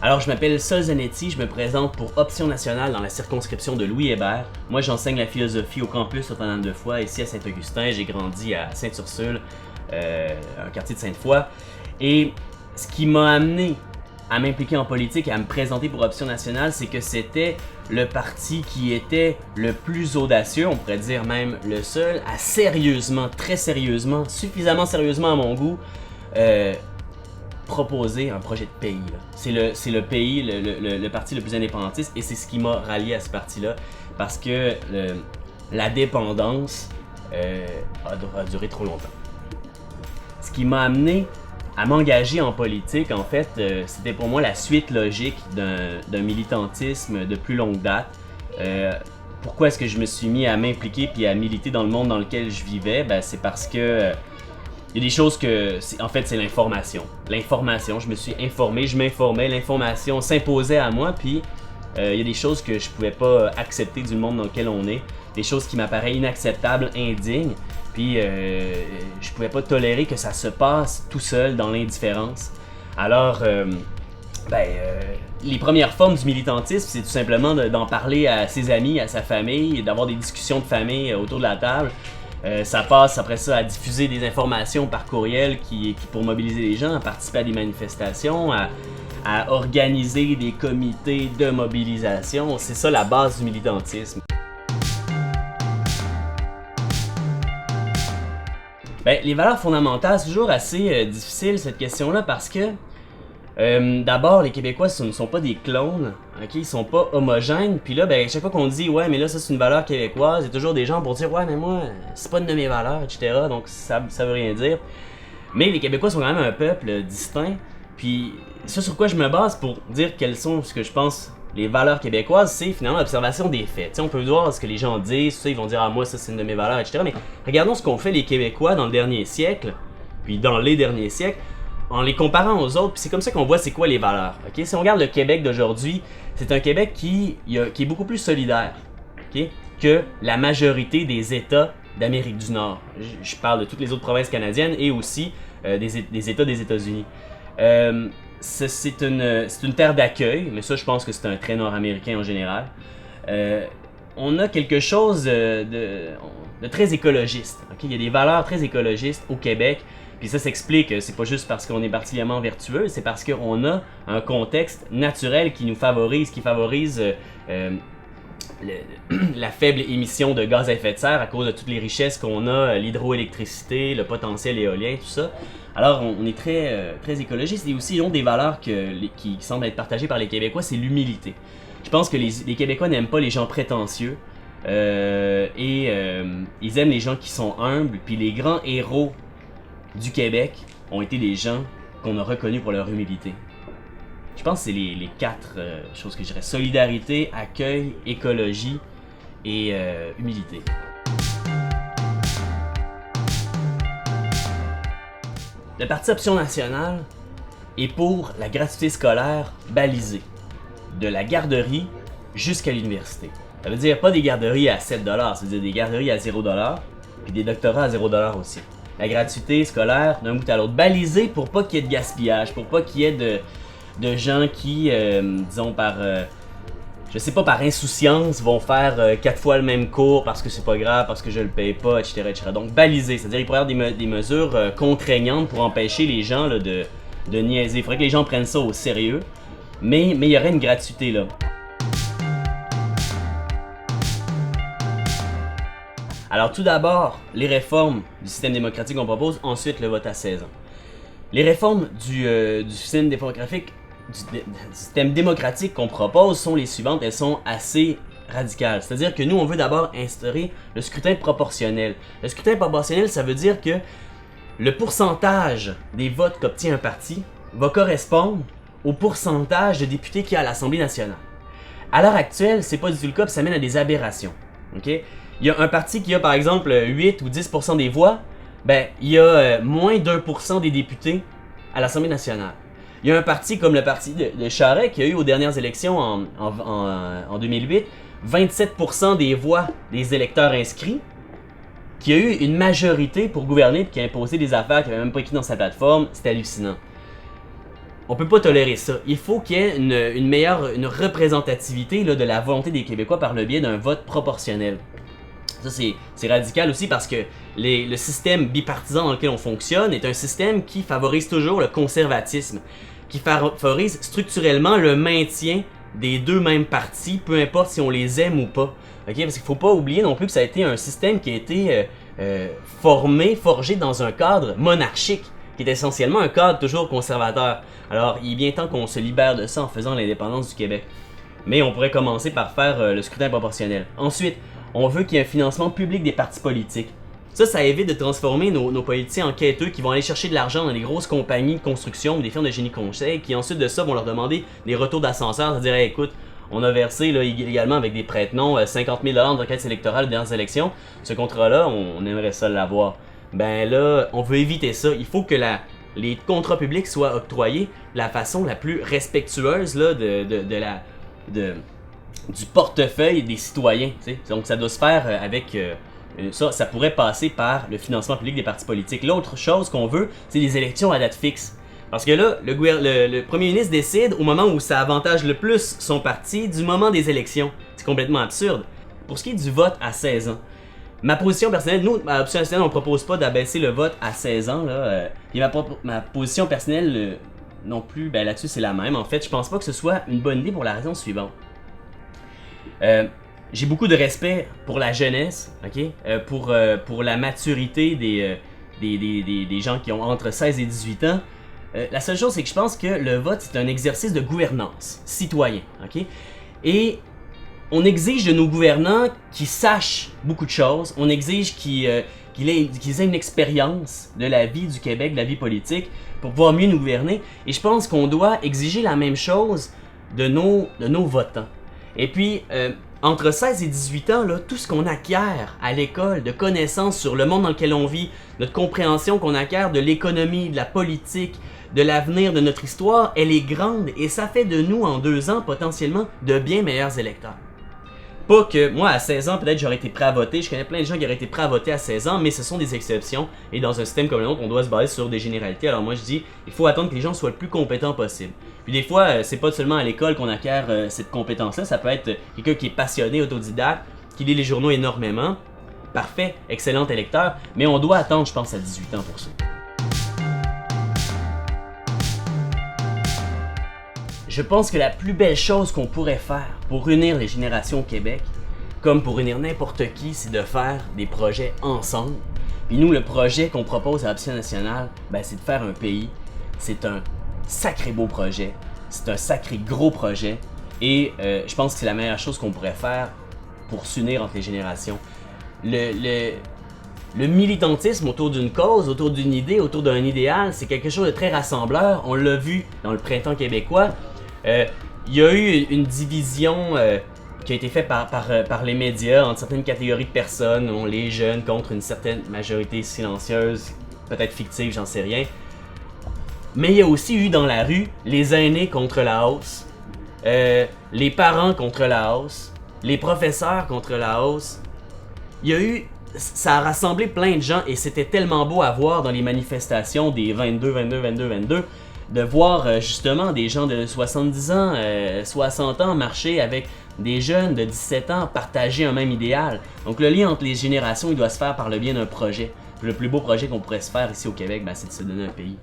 Alors, je m'appelle Sol Zanetti, je me présente pour Option nationale dans la circonscription de Louis-Hébert. Moi, j'enseigne la philosophie au campus Notre-Dame-de-Foy, ici à Saint-Augustin. J'ai grandi à Sainte-Ursule, un quartier de Sainte-Foy. Et ce qui m'a amené à m'impliquer en politique et à me présenter pour Option nationale, c'est que c'était le parti qui était le plus audacieux, on pourrait dire même le seul, à sérieusement, très sérieusement, suffisamment sérieusement à mon goût, proposer un projet de pays. C'est le pays, le parti le plus indépendantiste, et c'est ce qui m'a rallié à ce parti-là, parce que la dépendance a duré trop longtemps. Ce qui m'a amené à m'engager en politique, en fait, c'était pour moi la suite logique d'un militantisme de plus longue date. Pourquoi est-ce que je me suis mis à m'impliquer puis à militer dans le monde dans lequel je vivais? Ben, c'est parce que il y a des choses que, en fait, c'est l'information. L'information, je me suis informé, je m'informais, l'information s'imposait à moi, puis il y a des choses que je pouvais pas accepter du monde dans lequel on est, des choses qui m'apparaissent inacceptables, indignes, puis je pouvais pas tolérer que ça se passe tout seul dans l'indifférence. Alors, les premières formes du militantisme, c'est tout simplement d'en parler à ses amis, à sa famille, d'avoir des discussions de famille autour de la table. Ça passe après ça à diffuser des informations par courriel qui pour mobiliser les gens, à participer à des manifestations, à organiser des comités de mobilisation. C'est ça la base du militantisme. Les valeurs fondamentales, c'est toujours assez difficile cette question-là parce que d'abord, les Québécois ne sont pas des clones, ok? Ils sont pas homogènes. Puis là, chaque fois qu'on dit ouais, mais là, ça c'est une valeur québécoise, il y a toujours des gens pour dire ouais, mais moi, c'est pas une de mes valeurs, etc. Donc ça veut rien dire. Mais les Québécois sont quand même un peuple distinct. Puis ça sur quoi je me base pour dire quelles sont ce que je pense les valeurs québécoises, c'est finalement l'observation des faits. T'sais, on peut voir ce que les gens disent, ils vont dire ah moi ça c'est une de mes valeurs, etc. Mais regardons ce qu'ont fait les Québécois dans le dernier siècle, puis dans les derniers siècles, en les comparant aux autres, puis c'est comme ça qu'on voit c'est quoi les valeurs. Okay? Si on regarde le Québec d'aujourd'hui, c'est un Québec qui est beaucoup plus solidaire, okay, que la majorité des États d'Amérique du Nord. Je parle de toutes les autres provinces canadiennes et aussi des États des États-Unis. C'est une terre d'accueil, mais ça je pense que c'est un trait nord-américain en général. On a quelque chose de très écologiste. Okay? Il y a des valeurs très écologistes au Québec. Puis ça s'explique, c'est pas juste parce qu'on est particulièrement vertueux, c'est parce qu'on a un contexte naturel qui nous favorise, la faible émission de gaz à effet de serre à cause de toutes les richesses qu'on a, l'hydroélectricité, le potentiel éolien, tout ça. Alors on est très écologiste, et aussi une des valeurs qui semblent être partagées par les Québécois, c'est l'humilité. Je pense que les Québécois n'aiment pas les gens prétentieux, ils aiment les gens qui sont humbles, puis les grands héros du Québec ont été des gens qu'on a reconnus pour leur humilité. Je pense que c'est les quatre choses que je dirais. Solidarité, accueil, écologie et humilité. Le Parti Option nationale est pour la gratuité scolaire balisée, de la garderie jusqu'à l'université. Ça veut dire pas des garderies à 7$, ça veut dire des garderies à 0$, puis des doctorats à 0$ aussi. La gratuité scolaire d'un bout à l'autre, balisée pour pas qu'il y ait de gaspillage, pour pas qu'il y ait de gens qui, disons par insouciance, vont faire 4 fois le même cours parce que c'est pas grave, parce que je le paye pas, etc. etc. Donc balisé, c'est-à-dire il pourrait y avoir des mesures contraignantes pour empêcher les gens là, de niaiser. Il faudrait que les gens prennent ça au sérieux, mais il y aurait une gratuité là. Alors tout d'abord, les réformes du système démocratique qu'on propose, ensuite le vote à 16 ans. Les réformes du système démocratique qu'on propose sont les suivantes, elles sont assez radicales. C'est-à-dire que nous, on veut d'abord instaurer le scrutin proportionnel. Le scrutin proportionnel, ça veut dire que le pourcentage des votes qu'obtient un parti va correspondre au pourcentage de députés qu'il y a à l'Assemblée nationale. À l'heure actuelle, c'est pas du tout le cas, puis ça mène à des aberrations. Okay? Il y a un parti qui a par exemple 8 ou 10% des voix, il y a moins d'1% des députés à l'Assemblée nationale. Il y a un parti comme le parti de Charest qui a eu aux dernières élections en 2008 27% des voix des électeurs inscrits, qui a eu une majorité pour gouverner et qui a imposé des affaires qu'il n'avait même pas écrites dans sa plateforme. C'est hallucinant. on peut pas tolérer ça. Il faut qu'il y ait une meilleure représentativité là, de la volonté des Québécois par le biais d'un vote proportionnel. Ça, c'est radical aussi parce que le système bipartisan dans lequel on fonctionne est un système qui favorise toujours le conservatisme, qui favorise structurellement le maintien des deux mêmes partis, peu importe si on les aime ou pas. Okay? Parce qu'il faut pas oublier non plus que ça a été un système qui a été forgé dans un cadre monarchique, qui est essentiellement un cadre toujours conservateur. Alors, il est bien temps qu'on se libère de ça en faisant l'indépendance du Québec. Mais on pourrait commencer par faire le scrutin proportionnel. Ensuite, on veut qu'il y ait un financement public des partis politiques. Ça évite de transformer nos politiciens en quêteux qui vont aller chercher de l'argent dans les grosses compagnies de construction ou des firmes de génie conseil, qui ensuite de ça vont leur demander des retours d'ascenseur, c'est-à-dire hey, écoute, on a versé là, illégalement avec des prête-noms 50 000 $ de requêtes électorales aux dernières élections. Ce contrat-là, on aimerait ça l'avoir. Ben là, on veut éviter ça. Il faut que les contrats publics soient octroyés de la façon la plus respectueuse là, du portefeuille des citoyens. T'sais. Donc ça doit se faire avec... ça pourrait passer par le financement public des partis politiques. L'autre chose qu'on veut, c'est des élections à date fixe. Parce que là, le premier ministre décide au moment où ça avantage le plus son parti du moment des élections. C'est complètement absurde. Pour ce qui est du vote à 16 ans, ma position personnelle, nous, à Option nationale, on propose pas d'abaisser le vote à 16 ans. Là, et ma position personnelle non plus, ben là-dessus c'est la même. En fait, je pense pas que ce soit une bonne idée pour la raison suivante. J'ai beaucoup de respect pour la jeunesse, ok, pour la maturité des gens qui ont entre 16 et 18 ans. La seule chose, c'est que je pense que le vote, c'est un exercice de gouvernance citoyen, ok? Et on exige de nos gouvernants qu'ils sachent beaucoup de choses, on exige qu'ils aient une expérience de la vie du Québec, de la vie politique, pour pouvoir mieux nous gouverner. Et je pense qu'on doit exiger la même chose de nos votants. Et puis, entre 16 et 18 ans, là, tout ce qu'on acquiert à l'école, de connaissances sur le monde dans lequel on vit, notre compréhension qu'on acquiert de l'économie, de la politique, de l'avenir de notre histoire, elle est grande et ça fait de nous, en 2 ans, potentiellement, de bien meilleurs électeurs. Pas que moi, à 16 ans, peut-être j'aurais été prêt à voter, je connais plein de gens qui auraient été prêts à voter à 16 ans, mais ce sont des exceptions, et dans un système comme le nôtre, on doit se baser sur des généralités. Alors moi je dis, il faut attendre que les gens soient le plus compétents possible. Puis des fois, c'est pas seulement à l'école qu'on acquiert cette compétence-là, ça peut être quelqu'un qui est passionné, autodidacte, qui lit les journaux énormément. Parfait, excellent électeur, mais on doit attendre, je pense, à 18 ans pour ça. Je pense que la plus belle chose qu'on pourrait faire pour unir les générations au Québec, comme pour unir n'importe qui, c'est de faire des projets ensemble. Puis nous, le projet qu'on propose à Option nationale, ben, c'est de faire un pays. C'est un sacré beau projet. C'est un sacré gros projet. Et je pense que c'est la meilleure chose qu'on pourrait faire pour s'unir entre les générations. Le militantisme autour d'une cause, autour d'une idée, autour d'un idéal, c'est quelque chose de très rassembleur. On l'a vu dans le printemps québécois. Il y a eu une division qui a été faite par les médias entre certaines catégories de personnes, les jeunes contre une certaine majorité silencieuse, peut-être fictive, j'en sais rien. Mais il y a aussi eu dans la rue les aînés contre la hausse, les parents contre la hausse, les professeurs contre la hausse. Il y a eu... Ça a rassemblé plein de gens et c'était tellement beau à voir dans les manifestations des 22, de voir justement des gens de 70 ans, 60 ans marcher avec des jeunes de 17 ans partager un même idéal. Donc le lien entre les générations, il doit se faire par le biais d'un projet. Puis le plus beau projet qu'on pourrait se faire ici au Québec, ben, c'est de se donner un pays.